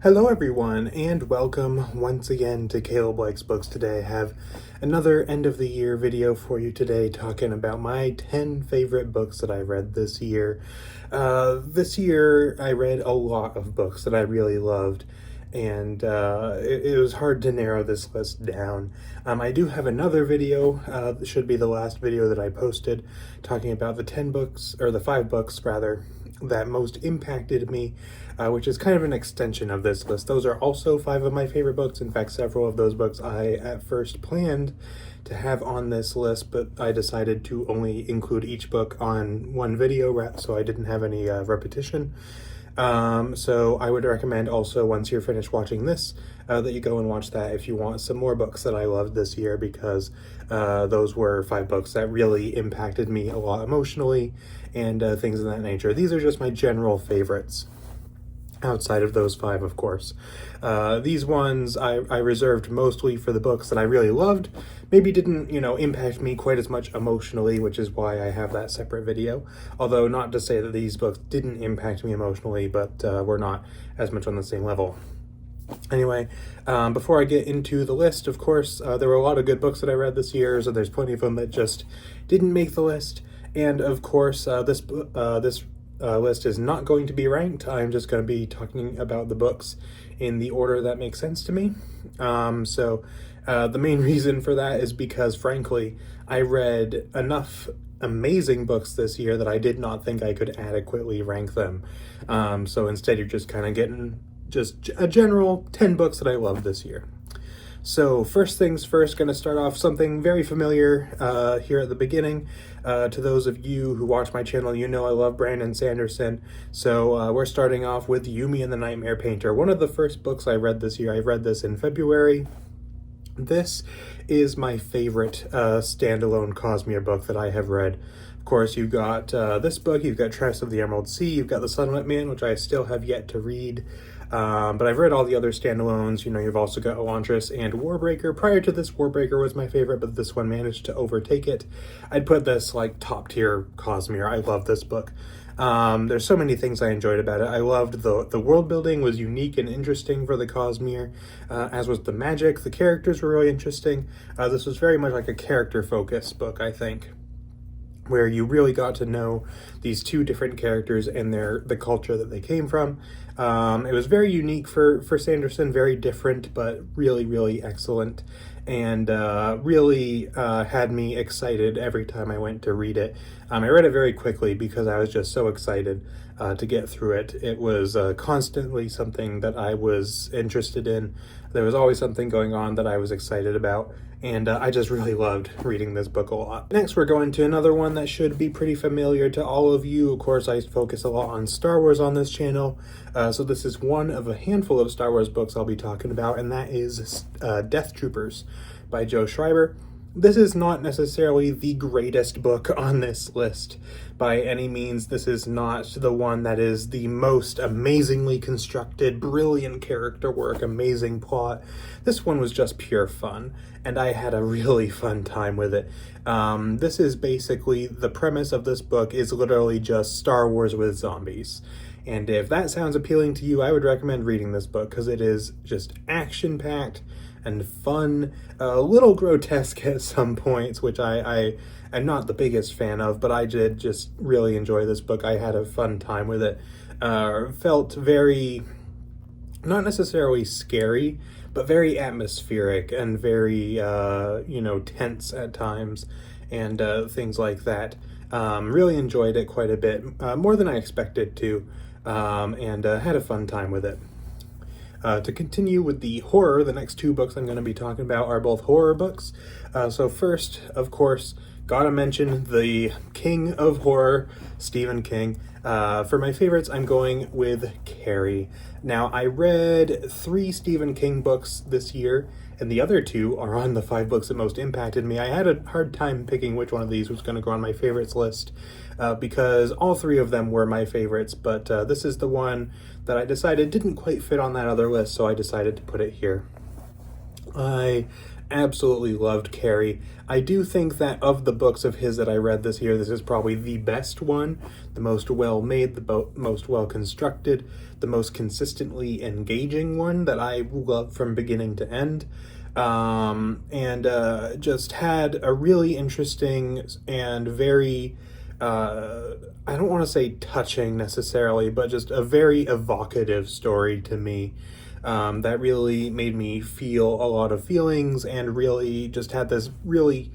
Hello everyone, and welcome once again to Caleb Likes Books. Today I have another end of the year video for you today talking about my 10 favorite books that I read this year. This year I read a lot of books that I really loved, and it was hard to narrow this list down. I do have another video, that should be the last video that I posted, talking about the 10 books, or the 5 books rather, that most impacted me, which is kind of an extension of this list. Those are also 5 of my favorite books. In fact, several of those books I at first planned to have on this list, but I decided to only include each book on one video so I didn't have any repetition. So I would recommend also, once you're finished watching this, that you go and watch that if you want some more books that I loved this year, because those were 5 books that really impacted me a lot emotionally and things of that nature. These are just my general favorites, outside of those 5, of course. These ones I reserved mostly for the books that I really loved, maybe didn't, impact me quite as much emotionally, which is why I have that separate video. Although, not to say that these books didn't impact me emotionally, but were not as much on the same level. Anyway, before I get into the list, of course, there were a lot of good books that I read this year, so there's plenty of them that just didn't make the list. And of course, this list is not going to be ranked. I'm just going to be talking about the books in the order that makes sense to me. The main reason for that is because, frankly, I read enough amazing books this year that I did not think I could adequately rank them. So instead, you're just kind of getting just a general 10 books that I loved this year. So first things first, going to start off something very familiar here at the beginning. To those of you who watch my channel, you know I love Brandon Sanderson. So we're starting off with Yumi and the Nightmare Painter. One of the first books I read this year. I read this in February. This is my favorite standalone Cosmere book that I have read. Of course, you've got this book, you've got Triumphs of the Emerald Sea, you've got The Sunlit Man, which I still have yet to read. But I've read all the other standalones. You've also got Elantris and Warbreaker. Prior to this, Warbreaker was my favorite, but this one managed to overtake it. I'd put this like top tier Cosmere. I love this book. There's so many things I enjoyed about it. I loved the world building was unique and interesting for the Cosmere, as was the magic. The characters were really interesting. This was very much like a character focused book, I think, where you really got to know these 2 different characters and the culture that they came from. It was very unique for Sanderson, very different, but really, really excellent, and really had me excited every time I went to read it. I read it very quickly because I was just so excited to get through it. It was constantly something that I was interested in. There was always something going on that I was excited about, and I just really loved reading this book a lot. Next, we're going to another one that should be pretty familiar to all of you. Of course, I focus a lot on Star Wars on this channel, so this is one of a handful of Star Wars books I'll be talking about, and that is Death Troopers by Joe Schreiber. This is not necessarily the greatest book on this list by any means. This is not the one that is the most amazingly constructed, brilliant character work, amazing plot. This one was just pure fun, and I had a really fun time with it. This is basically, the premise of this book is literally just Star Wars with zombies. And if that sounds appealing to you, I would recommend reading this book, because it is just action-packed and fun, a little grotesque at some points, which I am not the biggest fan of, but I did just really enjoy this book. I had a fun time with it. Felt very, not necessarily scary, but very atmospheric and very, tense at times, and things like that. Really enjoyed it quite a bit, more than I expected to, and had a fun time with it. To continue with the horror, the next 2 books I'm going to be talking about are both horror books. So first, of course, gotta mention the king of horror, Stephen King. For my favorites, I'm going with Carrie. Now, I read 3 Stephen King books this year, and the other 2 are on the 5 books that most impacted me. I had a hard time picking which one of these was going to go on my favorites list, because all 3 of them were my favorites, but this is the one that I decided didn't quite fit on that other list, so I decided to put it here. I absolutely loved Carrie. I do think that of the books of his that I read this year, this is probably the best one, the most well-made, the most well-constructed, the most consistently engaging one that I loved from beginning to end. And just had a really interesting and very, I don't want to say touching necessarily, but just a very evocative story to me. That really made me feel a lot of feelings and really just had this really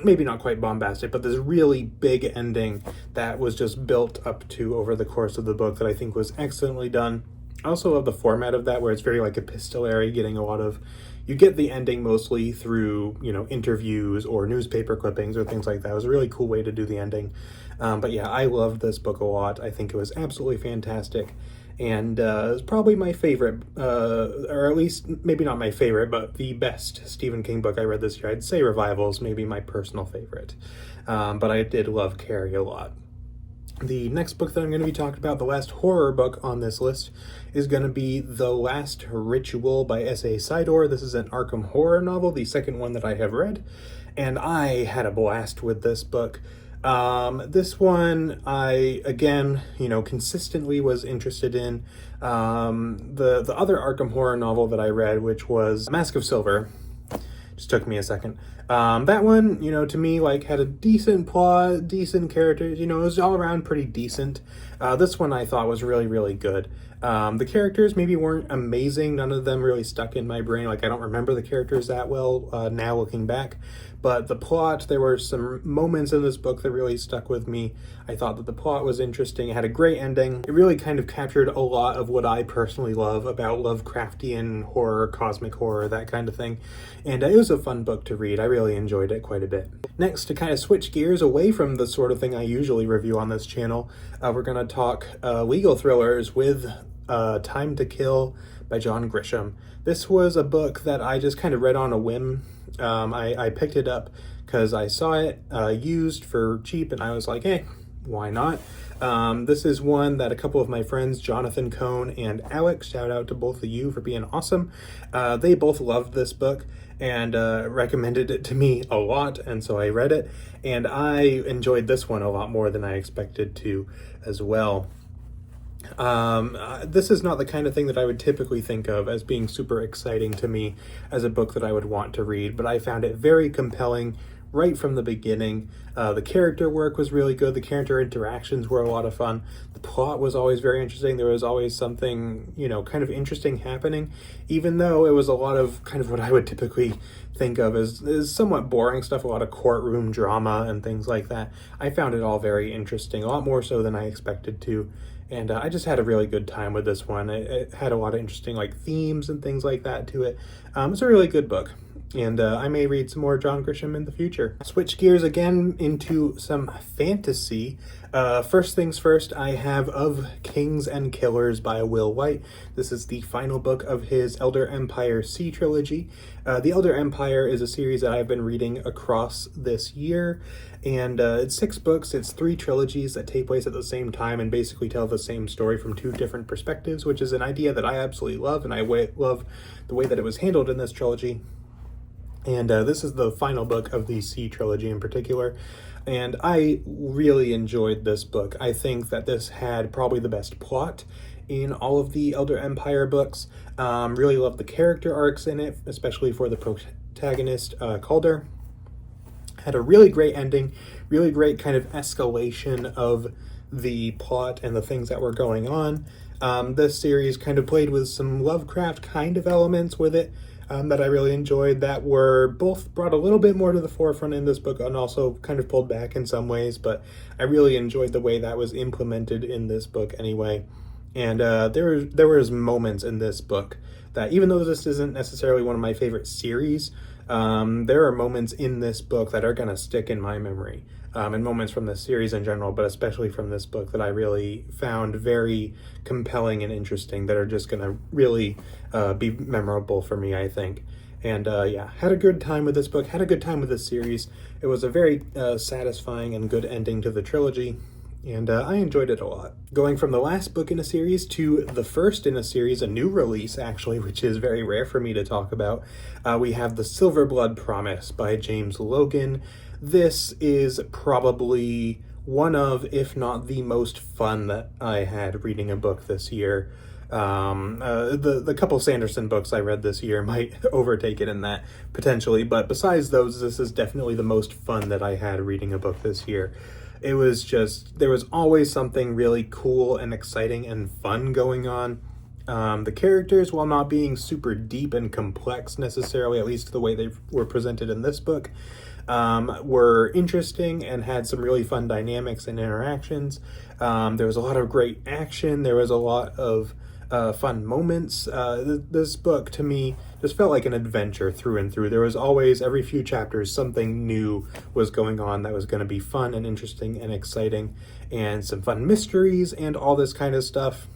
maybe not quite bombastic, but this really big ending that was just built up to over the course of the book that I think was excellently done. I also love the format of that, where it's very like epistolary, getting a lot of, you get the ending mostly through, interviews or newspaper clippings or things like that. It was a really cool way to do the ending. But yeah, I loved this book a lot. I think it was absolutely fantastic. And it's probably my favorite, or at least maybe not my favorite, but the best Stephen King book I read this year. I'd say Revival's maybe my personal favorite. But I did love Carrie a lot. The next book that I'm going to be talking about, the last horror book on this list, is going to be The Last Ritual by S.A. Sidor. This is an Arkham horror novel, the second one that I have read, and I had a blast with this book. This one I, again, consistently was interested in. The other Arkham horror novel that I read, which was Mask of Silver, just took me a second. That one, to me, had a decent plot, decent characters, it was all around pretty decent. This one I thought was really, really good. The characters maybe weren't amazing. None of them really stuck in my brain. I don't remember the characters that well now looking back. But the plot, there were some moments in this book that really stuck with me. I thought that the plot was interesting. It had a great ending. It really kind of captured a lot of what I personally love about Lovecraftian horror, cosmic horror, that kind of thing. And it was a fun book to read. I really enjoyed it quite a bit. Next, to kind of switch gears away from the sort of thing I usually review on this channel, we're going to talk legal thrillers with Time to Kill by John Grisham. This was a book that I just kind of read on a whim. I picked it up because I saw it used for cheap, and I was like, hey, why not? This is one that a couple of my friends, Jonathan Cohn and Alex, shout out to both of you for being awesome. They both loved this book and recommended it to me a lot, and so I read it, and I enjoyed this one a lot more than I expected to as well. This is not the kind of thing that I would typically think of as being super exciting to me as a book that I would want to read, but I found it very compelling right from the beginning. The character work was really good. The character interactions were a lot of fun. The plot was always very interesting. There was always something, kind of interesting happening, even though it was a lot of kind of what I would typically think of as somewhat boring stuff, a lot of courtroom drama and things like that. I found it all very interesting, a lot more so than I expected to. And I just had a really good time with this one. It had a lot of interesting themes and things like that to it. It's a really good book. And I may read some more John Grisham in the future. Switch gears again into some fantasy. First things first, I have Of Kings and Killers by Will White. This is the final book of his Elder Empire C trilogy. The Elder Empire is a series that I've been reading across this year, and it's 6 books. It's 3 trilogies that take place at the same time and basically tell the same story from 2 different perspectives, which is an idea that I absolutely love, and I love the way that it was handled in this trilogy. And this is the final book of the C trilogy in particular, and I really enjoyed this book. I think that this had probably the best plot in all of the Elder Empire books. Really loved the character arcs in it, especially for the protagonist, Calder. Had a really great ending, really great kind of escalation of the plot and the things that were going on. This series kind of played with some Lovecraft kind of elements with it, that I really enjoyed, that were both brought a little bit more to the forefront in this book and also kind of pulled back in some ways, but I really enjoyed the way that was implemented in this book anyway. And there was moments in this book that, even though this isn't necessarily one of my favorite series, there are moments in this book that are going to stick in my memory, and moments from the series in general, but especially from this book, that I really found very compelling and interesting, that are just going to really be memorable for me, I think. And yeah, had a good time with this book, had a good time with this series. It was a very satisfying and good ending to the trilogy. and I enjoyed it a lot. Going from the last book in a series to the first in a series, a new release actually, which is very rare for me to talk about, we have The Silverblood Promise by James Logan. This is probably one of, if not the most fun that I had reading a book this year. The couple Sanderson books I read this year might overtake it in that potentially, but besides those, this is definitely the most fun that I had reading a book this year. It was just, there was always something really cool and exciting and fun going on. The characters, while not being super deep and complex necessarily, at least the way they were presented in this book, were interesting and had some really fun dynamics and interactions. There was a lot of great action. There was a lot of fun moments. This book, to me, just felt like an adventure through and through. There was always, every few chapters, something new was going on that was going to be fun and interesting and exciting, and some fun mysteries and all this kind of stuff.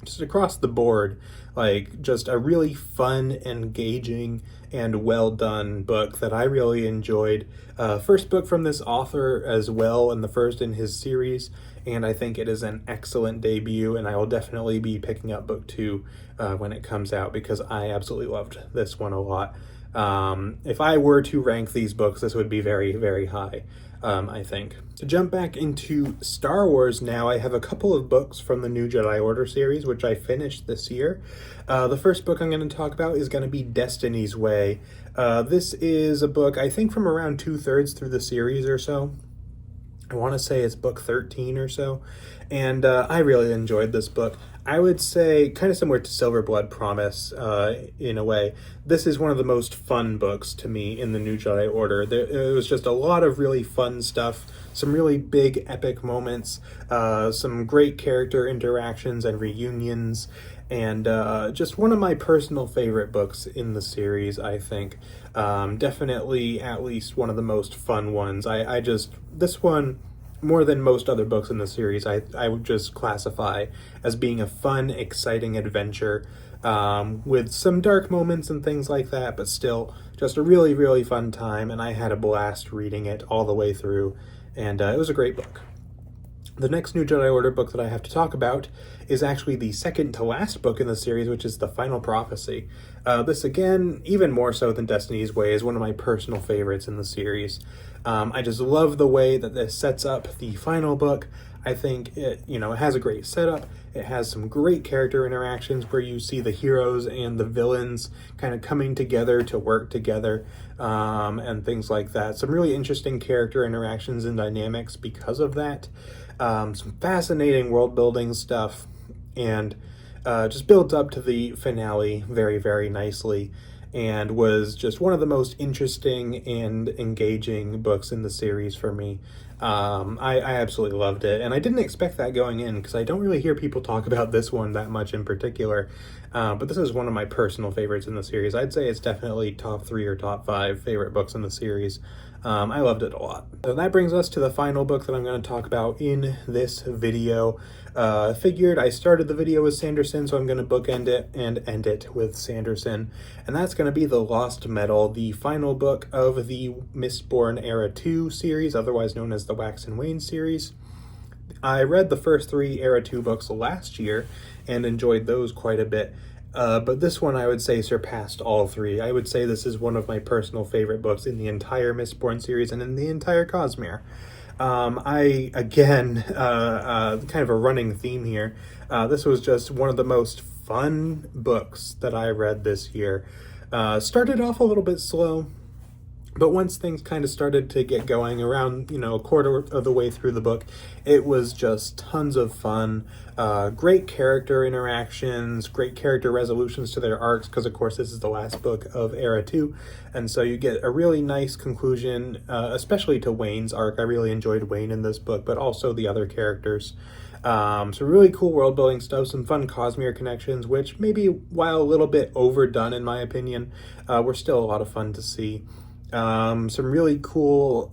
Just across the board, like, just a really fun, engaging, and well done book that I really enjoyed. First book from this author as well, and the first in his series, and I think it is an excellent debut, and I will definitely be picking up book 2 when it comes out, because I absolutely loved this one a lot. If I were to rank these books, this would be very, very high, I think. To jump back into Star Wars now, I have a couple of books from the New Jedi Order series, which I finished this year. The first book I'm going to talk about is going to be Destiny's Way. This is a book, I think, from around 2/3 through the series or so. I want to say it's book 13 or so, and I really enjoyed this book. I would say, kind of similar to Silverblood Promise in a way, this is one of the most fun books to me in the New Jedi Order. It was just a lot of really fun stuff, some really big epic moments, some great character interactions and reunions, and just one of my personal favorite books in the series, I think. Definitely at least one of the most fun ones. This one, more than most other books in the series, I would just classify as being a fun, exciting adventure, with some dark moments and things like that, but still just a really, really fun time, and I had a blast reading it all the way through, and it was a great book. The next New Jedi Order book that I have to talk about is actually the second to last book in the series, which is The Final Prophecy. This, again, even more so than Destiny's Way, is one of my personal favorites in the series. I just love the way that this sets up the final book. I think it has a great setup. It has some great character interactions where you see the heroes and the villains kind of coming together to work together, and things like that. Some really interesting character interactions and dynamics because of that. Some fascinating world building stuff, and just builds up to the finale very, very nicely, and was just one of the most interesting and engaging books in the series for me. I absolutely loved it, and I didn't expect that going in, because I don't really hear people talk about this one that much in particular, but this is one of my personal favorites in the series. I'd say it's definitely top 3 or top 5 favorite books in the series. I loved it a lot. So that brings us to the final book that I'm going to talk about in this video. Figured I started the video with Sanderson, so I'm going to bookend it and end it with Sanderson. And that's going to be The Lost Metal, the final book of the Mistborn Era 2 series, otherwise known as the Wax and Wayne series. I read the first 3 Era 2 books last year and enjoyed those quite a bit. But this one, I would say, surpassed all 3. I would say this is one of my personal favorite books in the entire Mistborn series and in the entire Cosmere. Kind of a running theme here. This was just one of the most fun books that I read this year. Started off a little bit slow, but once things kind of started to get going around, a quarter of the way through the book, it was just tons of fun. Great character interactions, great character resolutions to their arcs, because of course this is the last book of Era 2, and so you get a really nice conclusion, especially to Wayne's arc. I really enjoyed Wayne in this book, but also the other characters. Some really cool world building stuff, some fun Cosmere connections, which maybe, while a little bit overdone in my opinion, were still a lot of fun to see. Some really cool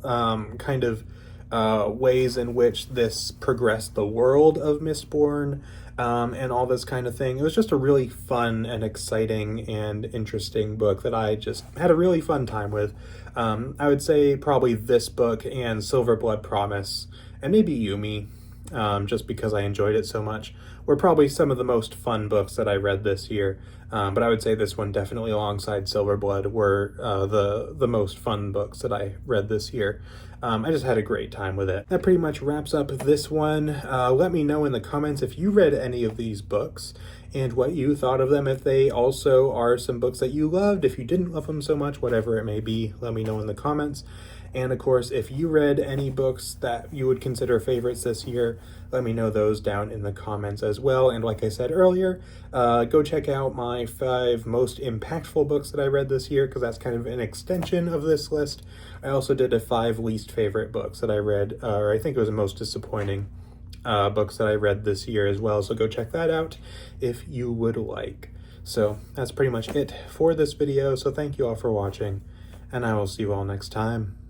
ways in which this progressed the world of Mistborn, and all this kind of thing. It was just a really fun and exciting and interesting book that I just had a really fun time with. I would say probably this book and Silverblood Promise, and maybe Yumi, just because I enjoyed it so much, were probably some of the most fun books that I read this year. But I would say this one definitely alongside Silverblood were the most fun books that I read this year. I just had a great time with it. That pretty much wraps up this one. Let me know in the comments if you read any of these books and what you thought of them, if they also are some books that you loved, if you didn't love them so much, whatever it may be, let me know in the comments. And of course, if you read any books that you would consider favorites this year, let me know those down in the comments as well. And like I said earlier, go check out my 5 most impactful books that I read this year, because that's kind of an extension of this list. I also did a 5 least favorite books that I read, or I think it was the most disappointing books that I read this year as well. So go check that out if you would like. So that's pretty much it for this video. So thank you all for watching, and I will see you all next time.